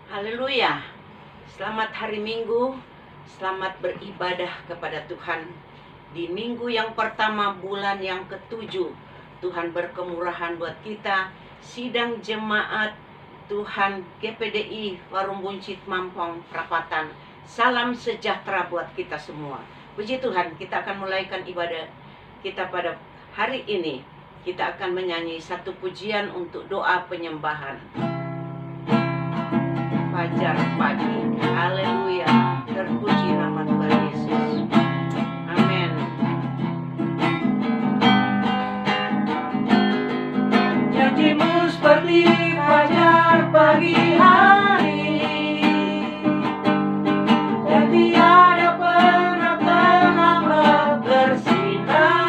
Haleluya. Selamat hari Minggu. Selamat beribadah kepada Tuhan. Di minggu yang pertama bulan yang ke-7, Tuhan berkemurahan buat kita. Sidang jemaat Tuhan GPDI Warung Buncit Mampong Perapatan. Salam sejahtera buat kita semua. Puji Tuhan, kita akan mulaikan ibadah kita pada hari ini. Kita akan menyanyi satu pujian untuk doa penyembahan. Fajar pagi, haleluya, terpuji nama Tuhan Yesus, amin. Janjimu seperti fajar pagi hari, dan tiada pernah terlambat bersinar.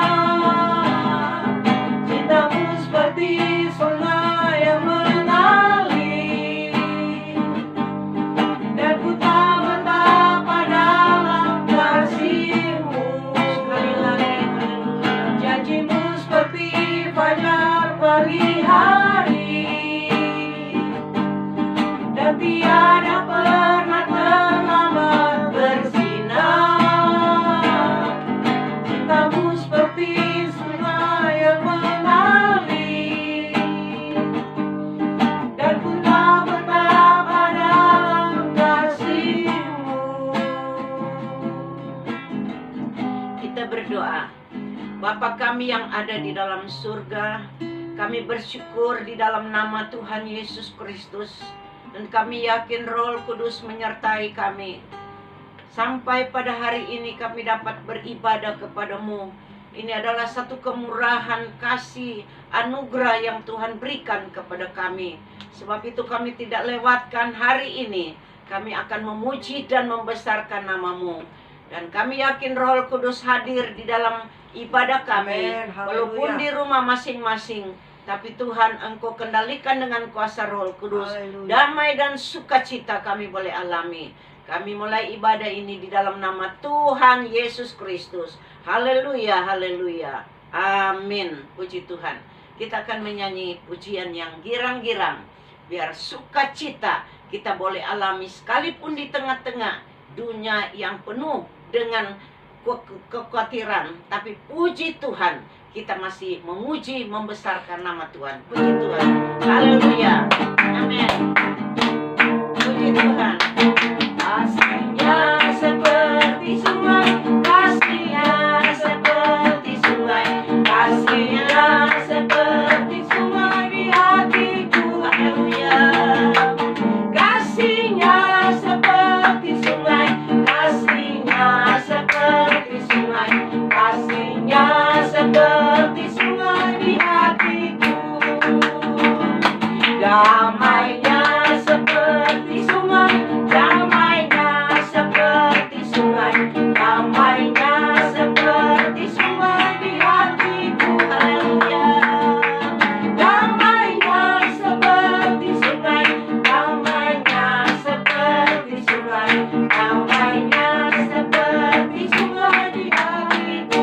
Cintamu seperti sungai yang mengalir, dan ku tak betapa dalam kasih-Mu. Sekali lagi, haleluya. Janjimu seperti fajar pagi hari, dan tiada pernah terlambat bersinar. Cintamu seperti sungai yang mengalir, dan ku tak betapa dalam kasih-Mu. Kita berdoa. Bapa kami yang ada di dalam surga, kami bersyukur di dalam nama Tuhan Yesus Kristus, dan kami yakin Roh Kudus menyertai kami. Sampai pada hari ini kami dapat beribadah kepada-Mu. Ini adalah satu kemurahan, kasih, anugerah yang Tuhan berikan kepada kami. Sebab itu kami tidak lewatkan hari ini. Kami akan memuji dan membesarkan nama-Mu. Dan kami yakin Roh Kudus hadir di dalam ibadah kami. Amin. Haleluya. Walaupun di rumah masing-masing, tapi Tuhan Engkau kendalikan dengan kuasa Roh Kudus. Haleluya. Damai dan sukacita kami boleh alami. Kami mulai ibadah ini di dalam nama Tuhan Yesus Kristus. Haleluya, haleluya. Amin. Puji Tuhan. Kita akan menyanyi pujian yang girang-girang. Biar sukacita kita boleh alami sekalipun di tengah-tengah dunia yang penuh dengan kekhawatiran. Tapi puji Tuhan, kita masih memuji, membesarkan nama Tuhan. Puji Tuhan. Haleluya. Amin. Puji Tuhan. Kasih-Nya seperti sungai, kasih-Nya seperti sungai, kasih-Nya seperti sungai di hatiku. Haleluya. Kasih-Nya seperti sungai, kasih-Nya seperti sungai, kasih-Nya seperti sungai di hatiku. Damainya seperti sungai, damainya seperti sungai, damainya seperti sungai di hatiku. Haleluya. Damainya seperti sungai, damainya seperti sungai, damainya seperti sungai di hatiku.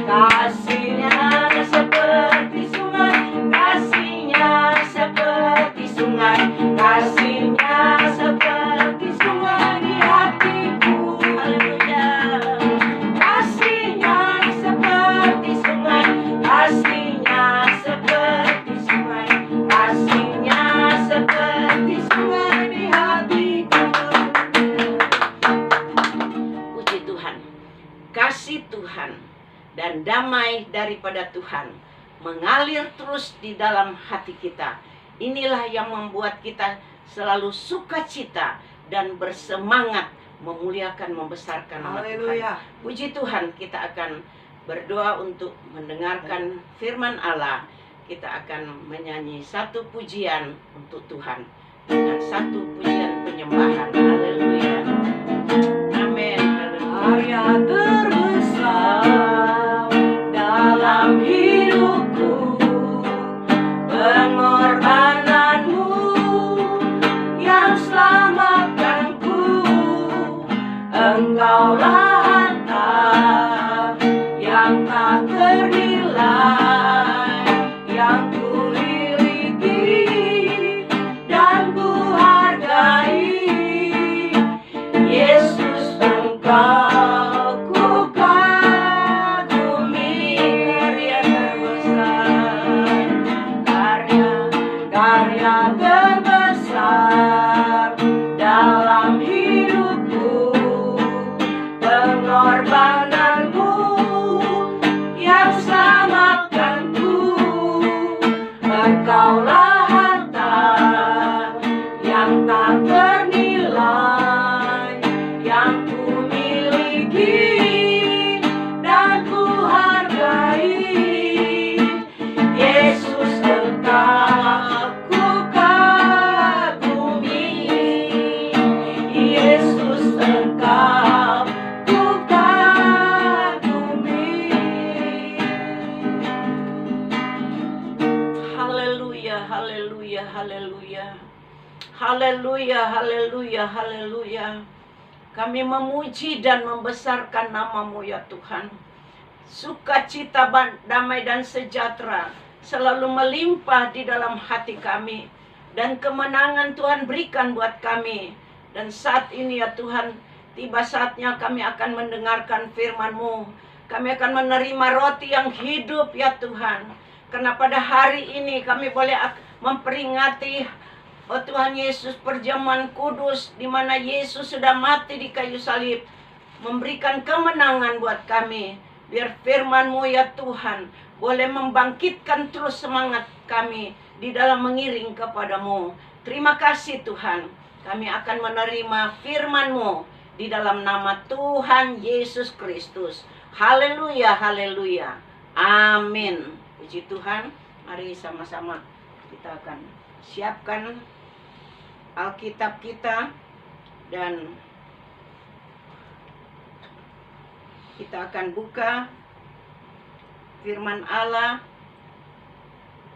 Kasih-Nya seperti sungai, kasih-Nya seperti sungai, kasih-Nya seperti sungai di hatiku. Haleluya. Kasih-Nya seperti sungai, kasih-Nya seperti sungai, kasih-Nya seperti sungai di hatiku. Puji Tuhan. Kasih Tuhan dan damai daripada Tuhan mengalir terus di dalam hati kita. Inilah yang membuat kita selalu sukacita dan bersemangat memuliakan, membesarkan nama Haleluya. Tuhan. Puji Tuhan, kita akan berdoa untuk mendengarkan firman Allah. Kita akan menyanyi satu pujian untuk Tuhan dengan satu pujian penyembahan. Haleluya. Amin. Haleluya. Karya terbesar dalam hidupku, pengorbananmu yang selamatkanku. Engkaulah harta yang tak ternilai, yang ku miliki dan ku karya terbesar dalam hidupku, pengorbananmu yang selamatkanku. Engkaulah harta yang tak ternilai yang ku miliki dan ku hargai. Yesus, Engkau ku kagumi. Yesus, Engkau ku kagumi. Haleluya, haleluya, haleluya. Haleluya, haleluya, haleluya. Kami memuji dan membesarkan nama-Mu ya Tuhan. Sukacita, damai dan sejahtera selalu melimpah di dalam hati kami. Dan kemenangan Tuhan berikan buat kami. Dan saat ini ya Tuhan, tiba saatnya kami akan mendengarkan firman-Mu. Kami akan menerima roti yang hidup ya Tuhan. Karena pada hari ini kami boleh memperingati, oh Tuhan Yesus, perjamuan kudus di mana Yesus sudah mati di kayu salib, memberikan kemenangan buat kami. Biar firman-Mu ya Tuhan boleh membangkitkan terus semangat kami di dalam mengiring kepadamu. Terima kasih Tuhan. Kami akan menerima firman-Mu di dalam nama Tuhan Yesus Kristus. Haleluya, haleluya. Amin. Puji Tuhan. Mari sama-sama kita akan siapkan Alkitab kita dan kita akan buka firman Allah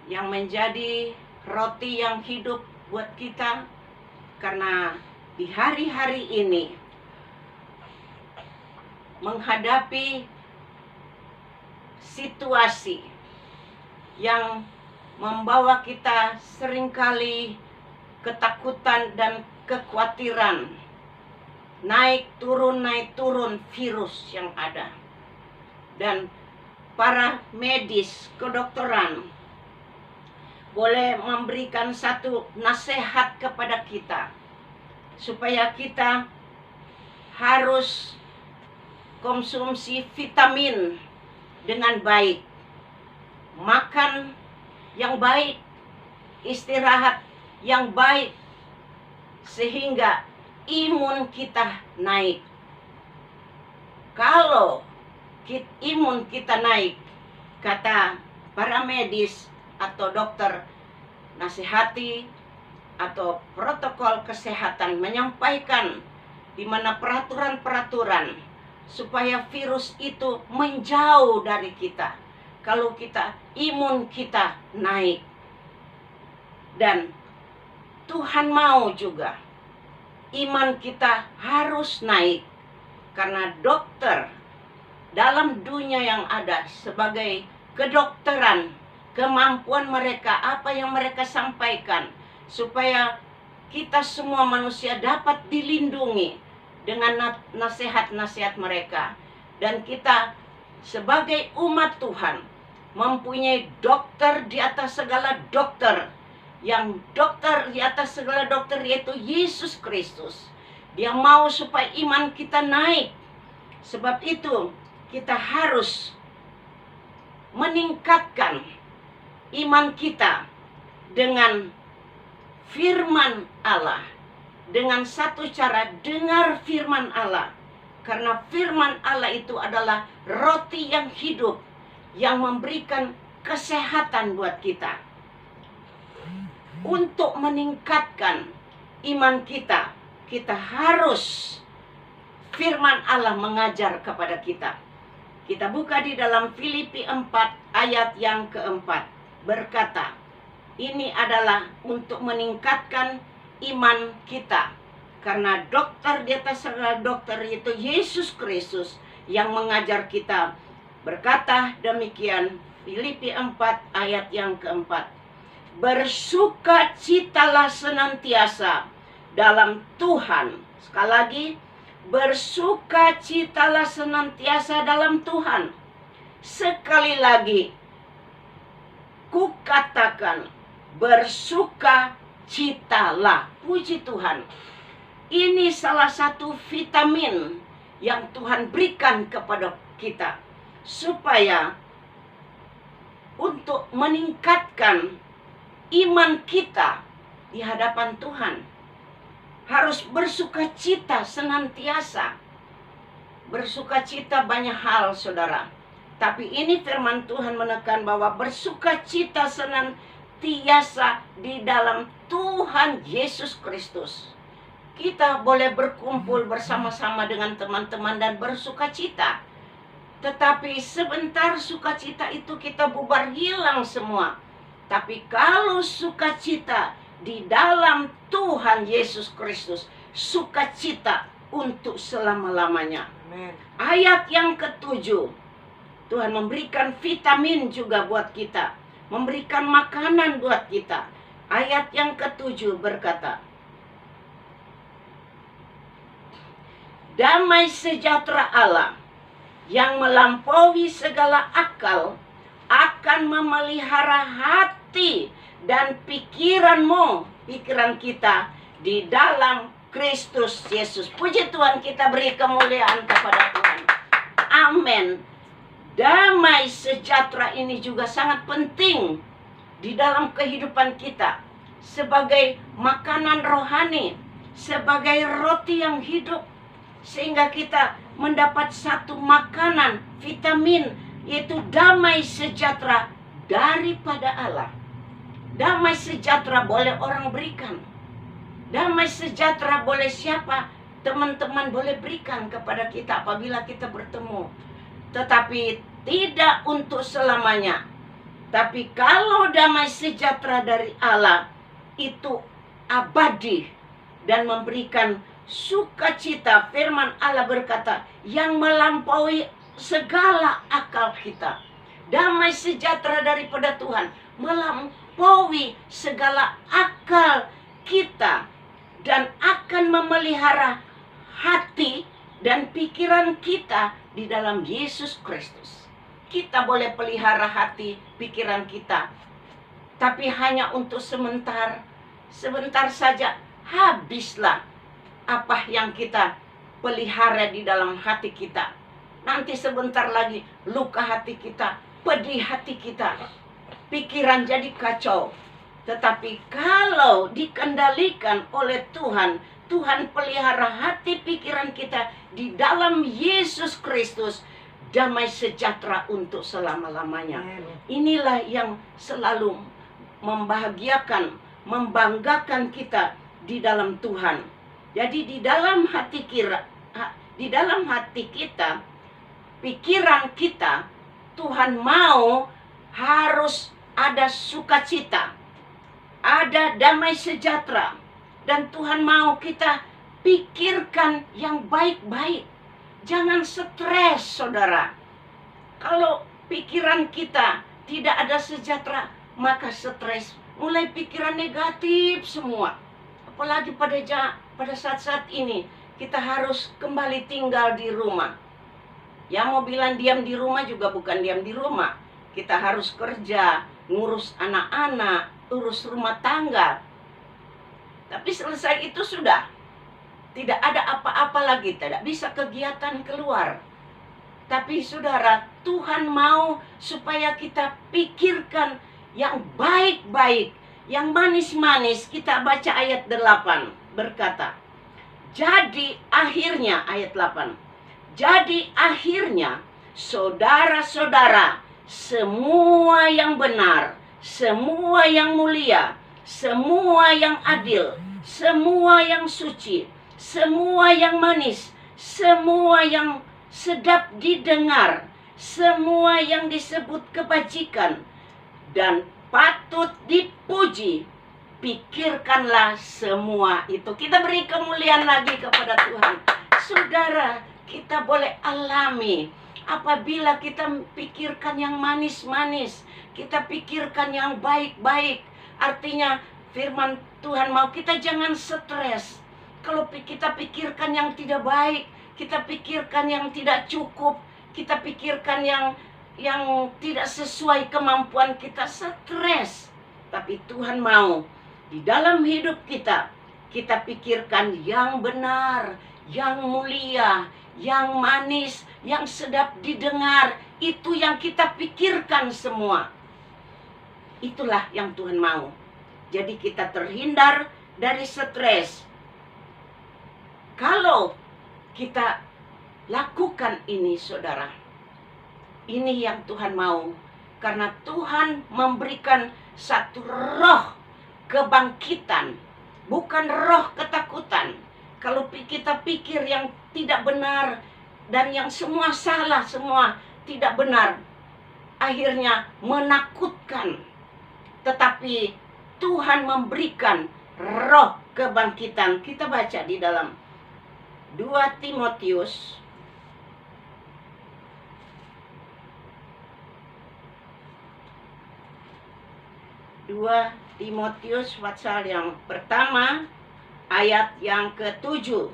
yang menjadi roti yang hidup buat kita. Karena di hari-hari ini menghadapi situasi yang membawa kita seringkali ketakutan dan kekhawatiran, naik turun virus yang ada. Dan para medis kedokteran boleh memberikan satu nasihat kepada kita, supaya kita harus konsumsi vitamin dengan baik, makan yang baik, istirahat yang baik, sehingga imun kita naik. Kalau imun kita naik, kata para medis atau dokter, nasihati atau protokol kesehatan menyampaikan di mana peraturan-peraturan supaya virus itu menjauh dari kita. Kalau imun kita naik. Dan Tuhan mau juga iman kita harus naik. Karena dokter dalam dunia yang ada sebagai kedokteran, kemampuan mereka, apa yang mereka sampaikan, supaya kita semua manusia dapat dilindungi dengan nasihat-nasihat mereka. Dan kita sebagai umat Tuhan mempunyai dokter di atas segala dokter. Yang dokter di atas segala dokter yaitu Yesus Kristus. Dia mau supaya iman kita naik. Sebab itu kita harus meningkatkan iman kita dengan firman Allah. Dengan satu cara, dengar firman Allah. Karena firman Allah itu adalah roti yang hidup, yang memberikan kesehatan buat kita. Untuk meningkatkan iman kita, kita harus firman Allah mengajar kepada kita. Kita buka di dalam Filipi 4 ayat yang keempat. Berkata, ini adalah untuk meningkatkan iman kita. Karena dokter di atas segala dokter itu Yesus Kristus yang mengajar kita. Berkata demikian, Filipi 4 ayat yang keempat. Bersukacitalah senantiasa dalam Tuhan. Sekali lagi, bersukacitalah senantiasa dalam Tuhan. Sekali lagi, kukatakan, bersukacitalah. Puji Tuhan. Ini salah satu vitamin yang Tuhan berikan kepada kita, supaya untuk meningkatkan iman kita di hadapan Tuhan. Harus bersukacita senantiasa. Bersukacita banyak hal, saudara. Tapi ini firman Tuhan menekan bahwa bersukacita senantiasa di dalam Tuhan Yesus Kristus. Kita boleh berkumpul bersama-sama dengan teman-teman dan bersukacita. Tetapi sebentar sukacita itu kita bubar hilang semua. Tapi kalau sukacita di dalam Tuhan Yesus Kristus, sukacita untuk selama-lamanya. Amin. Ayat yang ke-7, Tuhan memberikan vitamin juga buat kita, memberikan makanan buat kita. Ayat yang ke-7 berkata, damai sejahtera Allah yang melampaui segala akal akan memelihara hati dan pikiran kita di dalam Kristus Yesus. Puji Tuhan, kita beri kemuliaan kepada Tuhan. Amin. Damai sejahtera ini juga sangat penting di dalam kehidupan kita sebagai makanan rohani, sebagai roti yang hidup, sehingga kita mendapat satu makanan, vitamin, yaitu damai sejahtera daripada Allah. Damai sejahtera boleh orang berikan. Damai sejahtera boleh siapa? Teman-teman boleh berikan kepada kita apabila kita bertemu. Tetapi tidak untuk selamanya. Tapi kalau damai sejahtera dari Allah itu abadi dan memberikan sukacita, firman Allah berkata, yang melampaui segala akal kita. Damai sejahtera daripada Tuhan melampaui segala akal kita dan akan memelihara hati dan pikiran kita di dalam Yesus Kristus. Kita boleh pelihara hati, pikiran kita, tapi hanya untuk sebentar. Sebentar saja habislah apa yang kita pelihara di dalam hati kita. Nanti sebentar lagi luka hati kita, pedih hati kita, pikiran jadi kacau. Tetapi kalau dikendalikan oleh Tuhan, Tuhan pelihara hati pikiran kita di dalam Yesus Kristus, damai sejahtera untuk selama-lamanya. Inilah yang selalu membahagiakan, membanggakan kita di dalam Tuhan. Jadi di dalam hati kita, pikiran kita, Tuhan mau harus ada sukacita, ada damai sejahtera. Dan Tuhan mau kita pikirkan yang baik-baik. Jangan stres, saudara. Kalau pikiran kita tidak ada sejahtera, maka stres. Mulai pikiran negatif semua. Apalagi pada saat-saat ini, kita harus kembali tinggal di rumah. Yang mau bilang diam di rumah juga bukan diam di rumah. Kita harus kerja, ngurus anak-anak, urus rumah tangga. Tapi selesai itu sudah. Tidak ada apa-apa lagi, tidak bisa kegiatan keluar. Tapi saudara, Tuhan mau supaya kita pikirkan yang baik-baik, yang manis-manis. Kita baca ayat 8 berkata, jadi akhirnya, ayat 8, jadi akhirnya saudara-saudara, semua yang benar, semua yang mulia, semua yang adil, semua yang suci, semua yang manis, semua yang sedap didengar, semua yang disebut kebajikan dan patut dipuji, pikirkanlah semua itu. Kita beri kemuliaan lagi kepada Tuhan. Saudara, kita boleh alami apabila kita pikirkan yang manis-manis, kita pikirkan yang baik-baik. Artinya firman Tuhan mau kita jangan stres. Kalau kita pikirkan yang tidak baik, kita pikirkan yang tidak cukup, kita pikirkan yang tidak sesuai kemampuan kita, stres. Tapi Tetapi Tuhan mau di dalam hidup kita, kita pikirkan yang benar, yang mulia, yang manis, yang sedap didengar. Itu yang kita pikirkan semua. Itulah yang Tuhan mau. Jadi kita terhindar dari stres. Kalau kita lakukan ini, saudara, ini yang Tuhan mau. Karena Tuhan memberikan satu roh kebangkitan, bukan roh ketakutan. Kalau kita pikir yang tidak benar dan yang semua salah, semua tidak benar, akhirnya menakutkan. Tetapi Tuhan memberikan roh kebangkitan. Kita baca di dalam 2 Timotius pasal yang pertama ayat yang ke-7.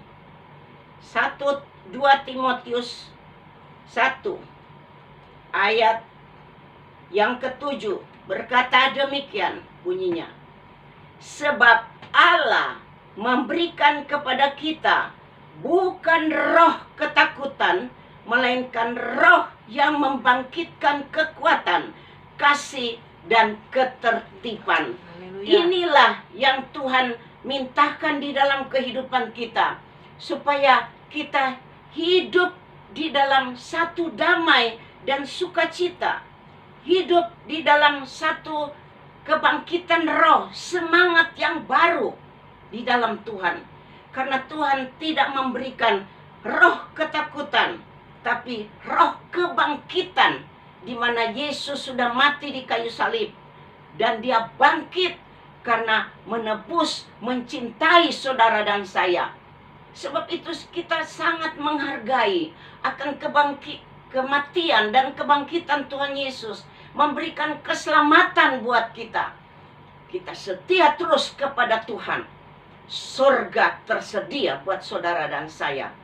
2 Timotius 1 ayat yang ke-7 berkata demikian bunyinya. Sebab Allah memberikan kepada kita bukan roh ketakutan, melainkan roh yang membangkitkan kekuatan, kasih, dan ketertiban. Inilah yang Tuhan mintakan di dalam kehidupan kita, supaya kita hidup di dalam satu damai dan sukacita, hidup di dalam satu kebangkitan roh, semangat yang baru di dalam Tuhan. Karena Tuhan tidak memberikan roh ketakutan, tapi roh kebangkitan, di mana Yesus sudah mati di kayu salib dan Dia bangkit karena menebus, mencintai saudara dan saya. Sebab itu kita sangat menghargai akan kematian dan kebangkitan Tuhan Yesus, memberikan keselamatan buat kita. Kita setia terus kepada Tuhan. Surga tersedia buat saudara dan saya.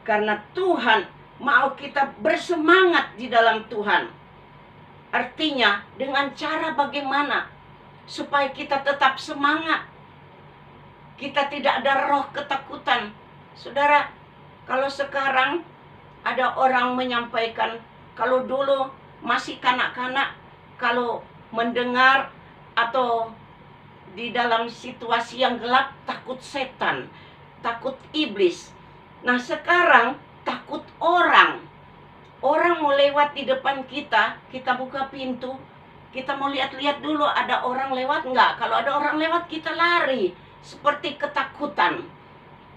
Karena Tuhan mau kita bersemangat di dalam Tuhan. Artinya dengan cara bagaimana supaya kita tetap semangat. Kita tidak ada roh ketakutan. Saudara, kalau sekarang ada orang menyampaikan, kalau dulu masih kanak-kanak, kalau mendengar atau di dalam situasi yang gelap takut setan, takut iblis. Nah sekarang takut orang. Orang mau lewat di depan kita, kita buka pintu, kita mau lihat-lihat dulu ada orang lewat enggak. Kalau ada orang lewat kita lari, seperti ketakutan.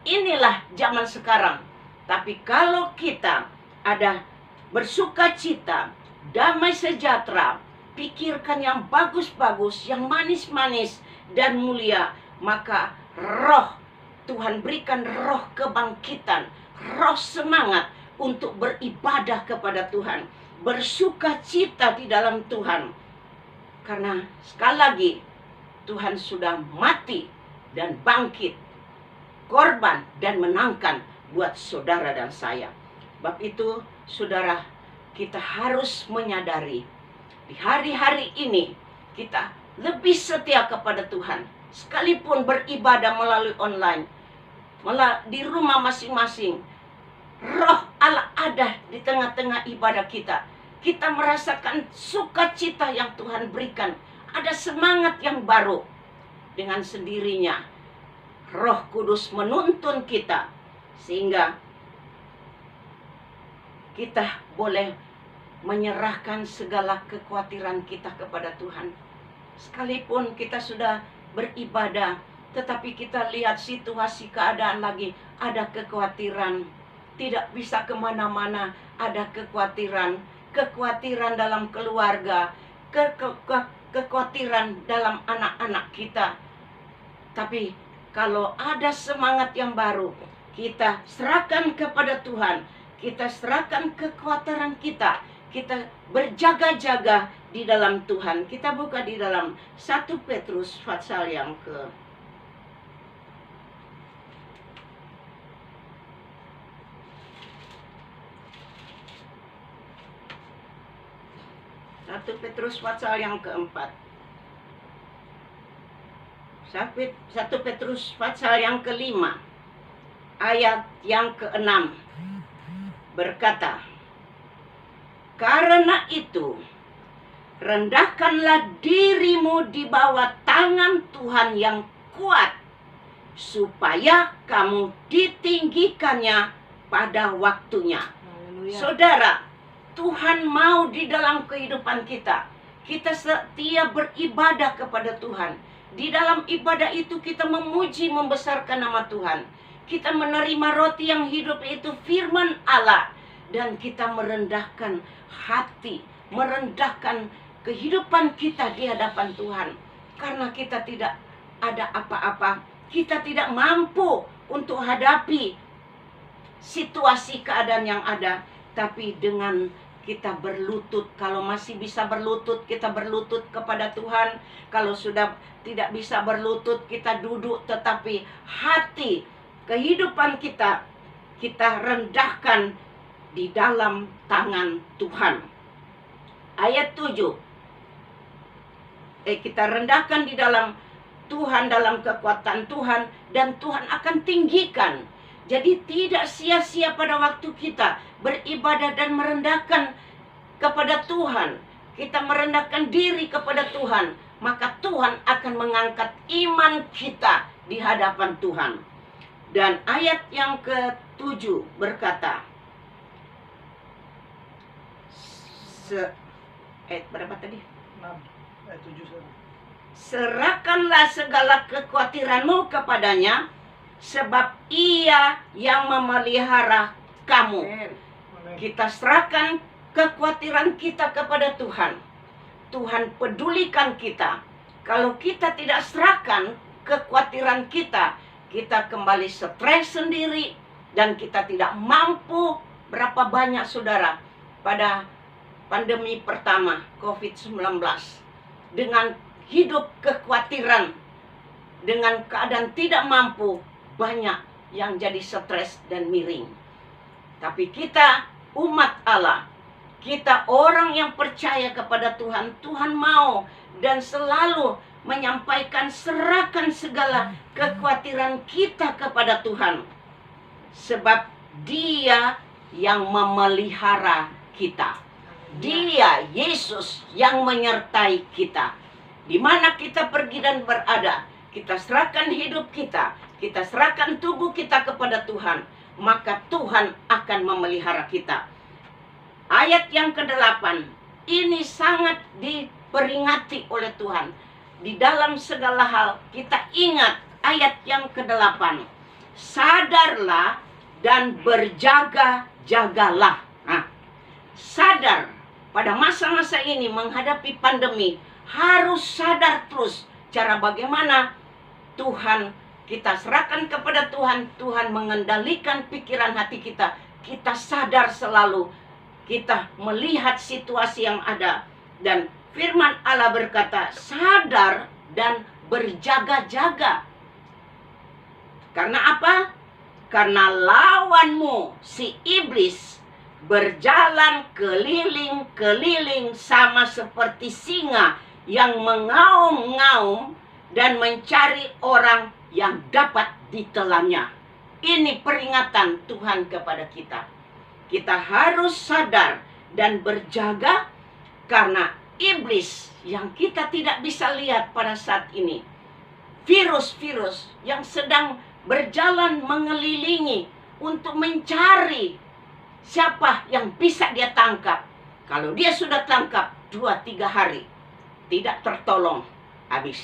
Inilah zaman sekarang. Tapi kalau kita ada bersukacita, damai sejahtera, pikirkan yang bagus-bagus, yang manis-manis dan mulia, maka roh Tuhan berikan roh kebangkitan, roh semangat untuk beribadah kepada Tuhan, bersukacita di dalam Tuhan. Karena sekali lagi Tuhan sudah mati dan bangkit, korban dan menangkan buat saudara dan saya. Sebab itu saudara, kita harus menyadari di hari-hari ini kita lebih setia kepada Tuhan. Sekalipun beribadah melalui online, di rumah masing-masing, roh Allah ada di tengah-tengah ibadah kita. Kita merasakan sukacita yang Tuhan berikan. Ada semangat yang baru. Dengan sendirinya Roh Kudus menuntun kita, sehingga kita boleh menyerahkan segala kekhawatiran kita kepada Tuhan. Sekalipun kita sudah beribadah, tetapi kita lihat situasi keadaan lagi, ada kekhawatiran, tidak bisa kemana-mana, ada kekhawatiran dalam keluarga, kekhawatiran dalam anak-anak kita. Tapi kalau ada semangat yang baru, kita serahkan kepada Tuhan, kita serahkan kekhawatiran kita, kita berjaga-jaga di dalam Tuhan. Kita buka di dalam 1 Petrus pasal yang ke 1 Petrus pasal yang keempat. 1 Petrus pasal yang kelima, ayat yang ke-6 berkata, karena itu rendahkanlah dirimu di bawah tangan Tuhan yang kuat, supaya kamu ditinggikannya pada waktunya. Haleluya. Saudara, Tuhan mau di dalam kehidupan kita. Kita setia beribadah kepada Tuhan. Di dalam ibadah itu kita memuji, membesarkan nama Tuhan. Kita menerima roti yang hidup, itu firman Allah. Dan kita merendahkan hati, merendahkan kehidupan kita di hadapan Tuhan. Karena kita tidak ada apa-apa. Kita tidak mampu untuk hadapi situasi keadaan yang ada. Tapi dengan kita berlutut, kalau masih bisa berlutut, kita berlutut kepada Tuhan. Kalau sudah tidak bisa berlutut, kita duduk, tetapi hati, kehidupan kita, kita rendahkan di dalam tangan Tuhan. Ayat 7. Kita rendahkan di dalam Tuhan, dalam kekuatan Tuhan, dan Tuhan akan tinggikan. Jadi tidak sia-sia pada waktu kita beribadah dan merendahkan kepada Tuhan. Kita merendahkan diri kepada Tuhan, maka Tuhan akan mengangkat iman kita di hadapan Tuhan. Dan ayat yang ke-7 berkata, berapa tadi? 6 ayat 7 sana. Serahkanlah segala kekhawatiranmu kepadanya, sebab Ia yang memelihara kamu. Amin. Kita serahkan kekhawatiran kita kepada Tuhan. Tuhan pedulikan kita. Kalau kita tidak serahkan kekhawatiran kita, kita kembali stres sendiri dan kita tidak mampu. Berapa banyak saudara pada pandemi pertama COVID-19 dengan hidup kekhawatiran, dengan keadaan tidak mampu, banyak yang jadi stres dan miring. Tapi kita umat Allah, kita orang yang percaya kepada Tuhan, Tuhan mau dan selalu menyampaikan, serahkan segala kekhawatiran kita kepada Tuhan. Sebab Dia yang memelihara kita. Dia, Yesus, yang menyertai kita. Di mana kita pergi dan berada, kita serahkan hidup kita, kita serahkan tubuh kita kepada Tuhan, maka Tuhan akan memelihara kita. Ayat yang ke-8, ini sangat diperingati oleh Tuhan. Di dalam segala hal kita ingat ayat yang ke-8. Sadarlah dan berjaga-jagalah. Nah, sadar pada masa-masa ini menghadapi pandemi, harus sadar terus cara bagaimana Tuhan, kita serahkan kepada Tuhan. Tuhan mengendalikan pikiran hati kita. Kita sadar selalu, kita melihat situasi yang ada. Dan firman Allah berkata, sadar dan berjaga-jaga. Karena apa? Karena lawanmu, si iblis, berjalan keliling-keliling sama seperti singa yang mengaum-ngaum dan mencari orang yang dapat ditelannya. Ini peringatan Tuhan kepada kita. Kita harus sadar dan berjaga karena iblis yang kita tidak bisa lihat pada saat ini, virus-virus yang sedang berjalan mengelilingi untuk mencari siapa yang bisa dia tangkap. Kalau dia sudah tangkap 2-3 hari, tidak tertolong, habis.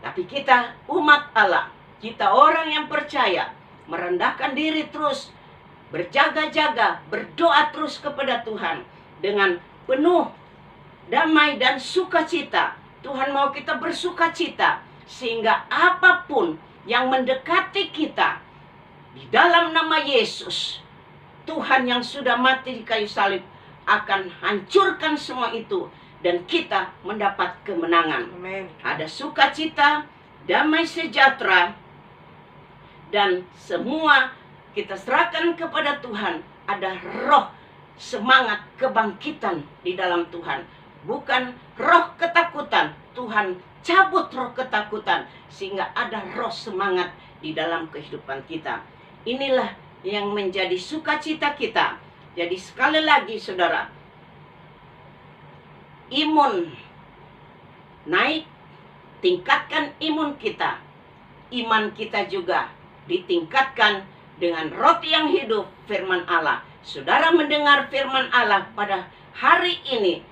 Tapi kita umat Allah, kita orang yang percaya, merendahkan diri terus, berjaga-jaga, berdoa terus kepada Tuhan dengan penuh damai dan sukacita. Tuhan mau kita bersukacita sehingga apapun yang mendekati kita di dalam nama Yesus, Tuhan yang sudah mati di kayu salib akan hancurkan semua itu dan kita mendapat kemenangan. Amin. Ada sukacita, damai sejahtera, dan semua kita serahkan kepada Tuhan. Ada roh semangat kebangkitan di dalam Tuhan, bukan roh ketakutan. Tuhan cabut roh ketakutan, sehingga ada roh semangat di dalam kehidupan kita. Inilah yang menjadi sukacita kita. Jadi sekali lagi saudara, imun naik, tingkatkan imun kita. Iman kita juga ditingkatkan dengan roti yang hidup, firman Allah. Saudara mendengar firman Allah pada hari ini,